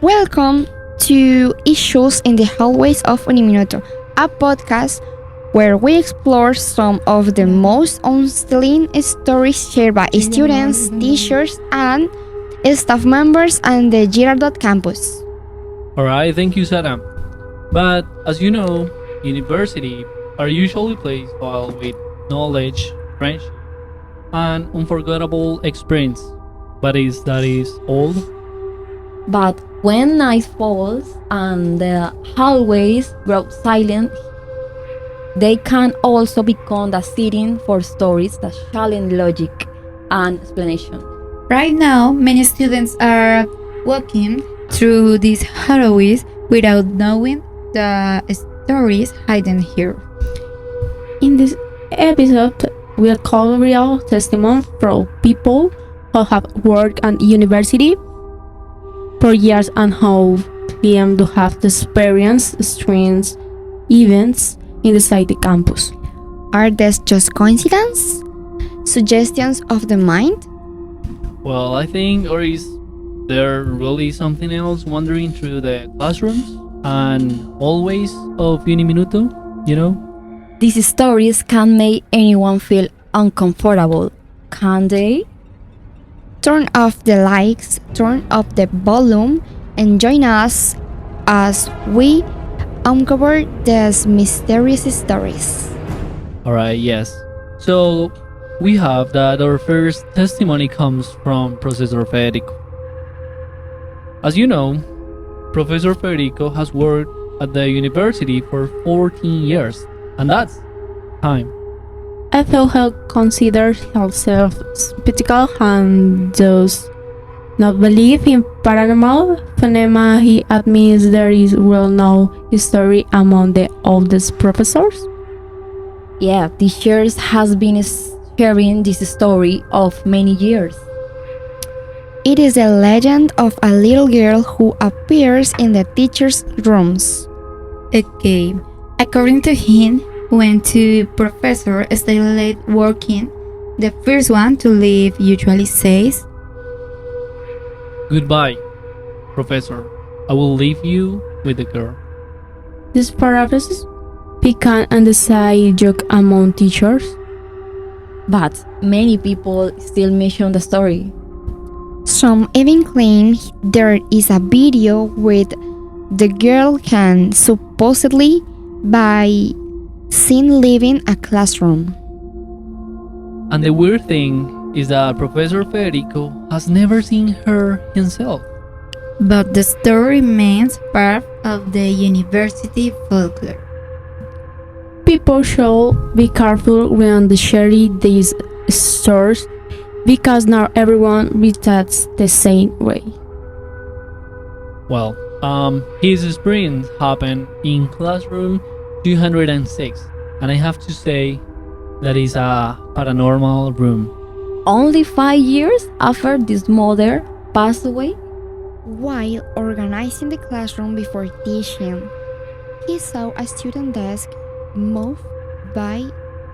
Welcome to Issues in the Hallways of Uniminuto, a podcast where we explore some of the most unsettling stories shared by students, teachers, and staff members on the Girardot campus. Alright, thank you, Sarah. But as you know, university are usually places filled with knowledge, friendship, and unforgettable experience. But is that is all? But when night falls and the hallways grow silent, they can also become the setting for stories that challenge logic and explanation. Right now, many students are walking through these hallways without knowing the stories hidden here. In this episode, we'll cover real testimony from people who have worked at university for years and how claim to have experienced strange events inside the campus. Are these just coincidence? Suggestions of the mind? Well, I think, or is there really something else wandering through the classrooms and hallways of Uniminuto, you know? These stories can make anyone feel uncomfortable, can they? Turn off the lights, turn up the volume, and join us as we uncover these mysterious stories. Alright, yes. So, we have that our first testimony comes from Professor Federico. As you know, Professor Federico has worked at the university for 14 years, and that's time. I thought he considered himself skeptical and does not believe in paranormal phenomena. He admits there is well known history among the oldest professors. Yeah, teachers has been sharing this story of many years. It is a legend of a little girl who appears in the teachers' rooms. Okay, according to him, when two professors stay late working, the first one to leave usually says, Goodbye, Professor. I will leave you with the girl. This paraphrase became and side joke among teachers. But many people still mention the story. Some even claim there is a video with the girl can supposedly be seen leaving a classroom. And the weird thing is that Professor Federico has never seen her himself. but the story remains part of the university folklore. People should be careful when they share these stories because not everyone reacts the same way. Well, his experience happened in classroom 206, and I have to say that is a paranormal room. Only 5 years after this mother passed away, While organizing the classroom before teaching, he saw a student desk move by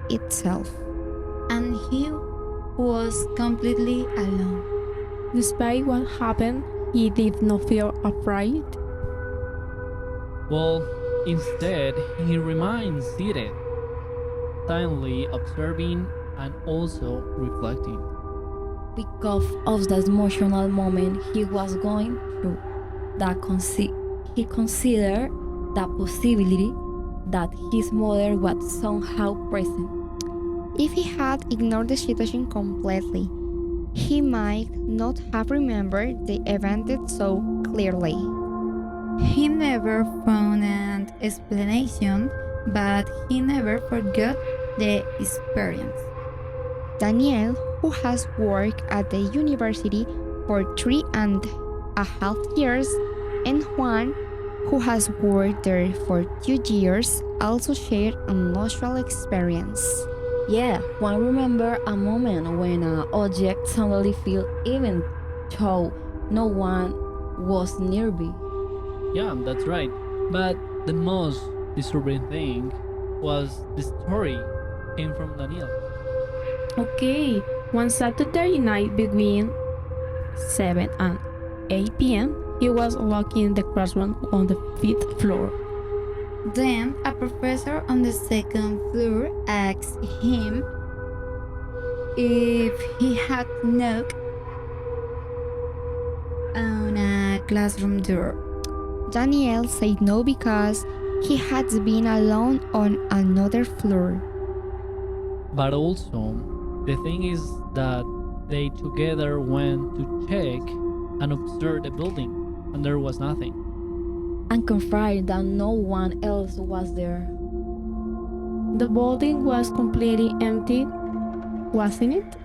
itself. And he was completely alone. Despite what happened, he did not feel afraid. Well, instead, he remained seated, silently observing and also reflecting. because of the emotional moment he was going through, he considered the possibility that his mother was somehow present. If he had ignored the situation completely, he might not have remembered the event so clearly. He never found an explanation, but he never forgot the experience. Daniel, who has worked at the university for 3.5 years, and Juan, who has worked there for 2 years, also shared an unusual experience. Yeah, one remember a moment when an object suddenly fell even though no one was nearby. Yeah, that's right. But the most disturbing thing was the story came from Daniel. Okay, one Saturday night between 7 and 8 p.m., he was locked in the classroom on the fifth floor. Then a professor on the second floor asked him if he had knocked on a classroom door. Daniel said no because he had been alone on another floor. But also, the thing is that they together went to check and observe the building, and there was nothing. And confirmed that no one else was there. The building was completely empty, wasn't it?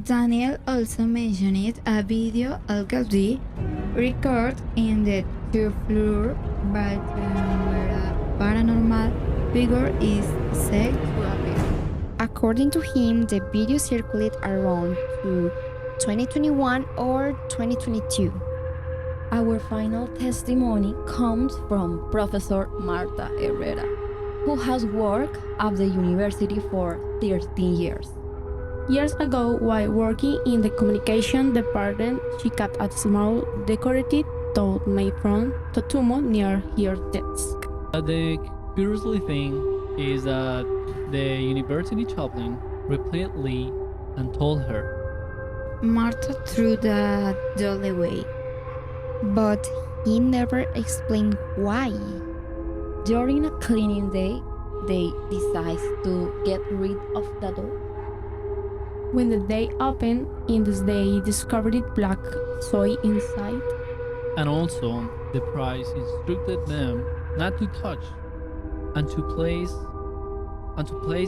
Daniel also mentioned a video already recorded in the two-floor bathroom where a paranormal figure is said to appear. According to him, the video circulated around to 2021 or 2022. Our final testimony comes from Professor Marta Herrera, who has worked at the university for 13 years. Years ago, while working in the communication department, she kept a small decorated doll made from totumo near her desk. But the curiously thing is that the university chaplain repeatedly and told her, Martha threw the doll away. But he never explained why. During a cleaning day, they decide to get rid of the doll. When the day opened, they discovered black soil inside. and also the priest instructed them not to touch and to place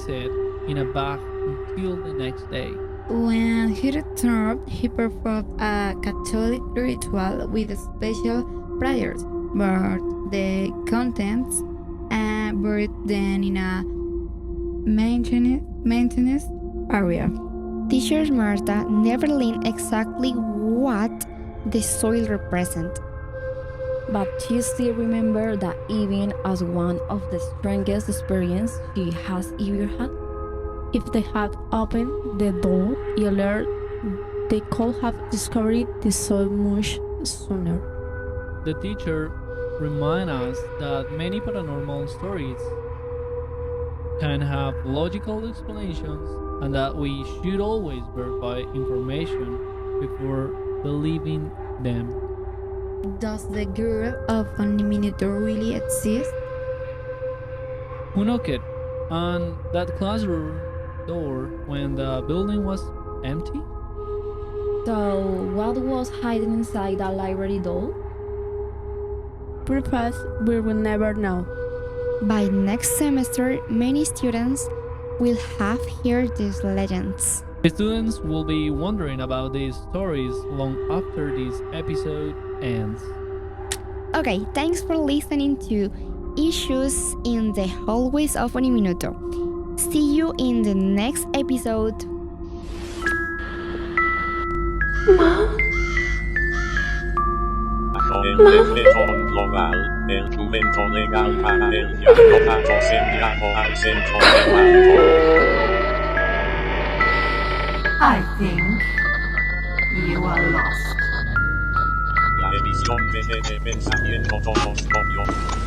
it in a bag until the next day. When he returned, he performed a Catholic ritual with special prayers, but the contents and buried them in a maintenance area. Teacher Marta never learned exactly what the soil represents. But she still remembers that even as one of the strongest experiences she has ever had. If they had opened the door earlier, they could have discovered the soil much sooner. The teacher reminds us that many paranormal stories can have logical explanations and that we should always verify information before believing them. Does the girl of Uniminuto really exist? Who knocked on that classroom door when the building was empty? So, what was hiding inside the library doll? Perhaps we will never know. By next semester, many students will have heard these legends. The students will be wondering about these stories long after this episode ends. Okay, thanks for listening to Issues in the Hallways of Uniminuto. See you in the next episode. Bajo el refletón global, el jumento legal para el viaje datos enviado al centro de mando. I think you are lost. La emisión de pensamiento todos obvio.